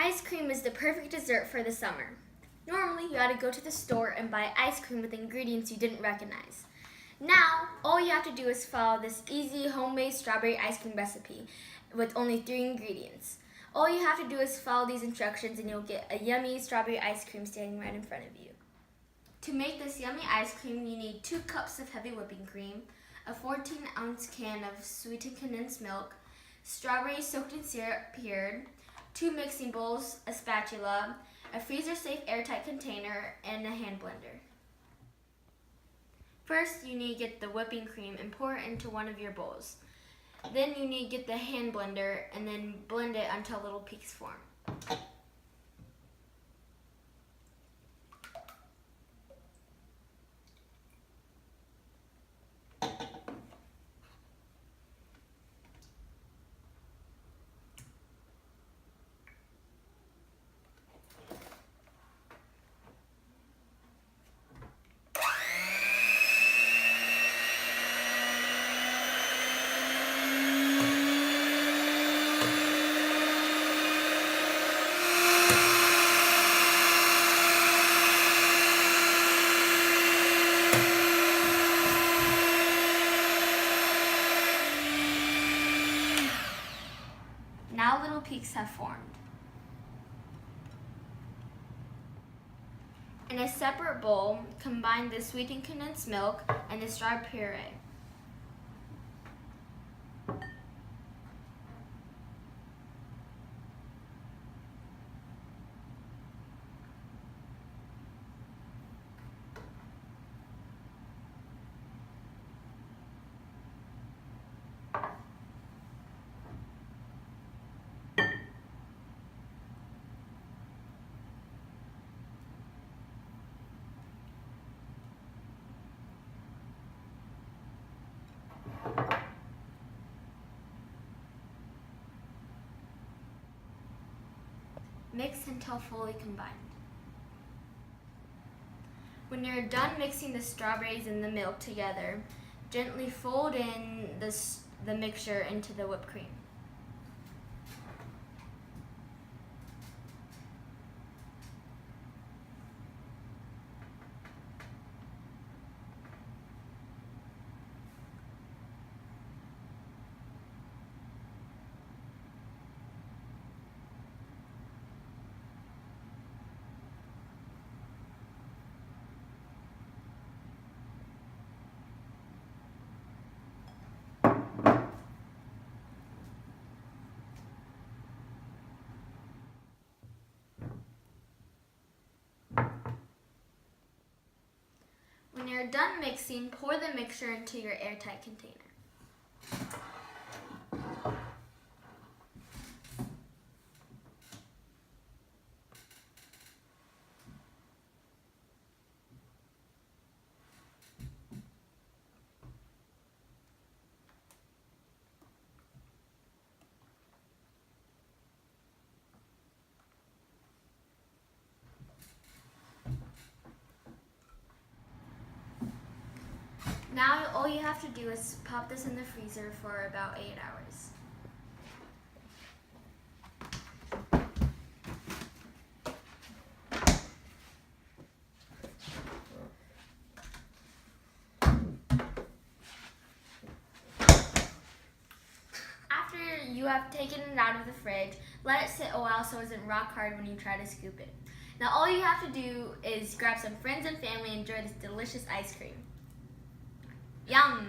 Ice cream is the perfect dessert for the summer. Normally, you had to go to the store and buy ice cream with ingredients you didn't recognize. Now, all you have to do is follow this easy homemade strawberry ice cream recipe with only 3 ingredients. All you have to do is follow these instructions and you'll get a yummy strawberry ice cream standing right in front of you. To make this yummy ice cream, you need 2 cups of heavy whipping cream, a 14-ounce can of sweetened condensed milk, strawberries soaked in syrup cured, 2 mixing bowls, a spatula, a freezer-safe airtight container, and a hand blender. First, you need to get the whipping cream and pour it into one of your bowls. Then you need to get the hand blender and then blend it until little peaks form. Now little peaks have formed. In a separate bowl, combine the sweetened condensed milk and the strawberry puree. Mix until fully combined. When you're done mixing the strawberries and the milk together, gently fold in the mixture into the whipped cream. When you're done mixing, pour the mixture into your airtight container. Now all you have to do is pop this in the freezer for about 8 hours. After you have taken it out of the fridge, let it sit a while so it doesn't rock hard when you try to scoop it. Now all you have to do is grab some friends and family and enjoy this delicious ice cream. Yum!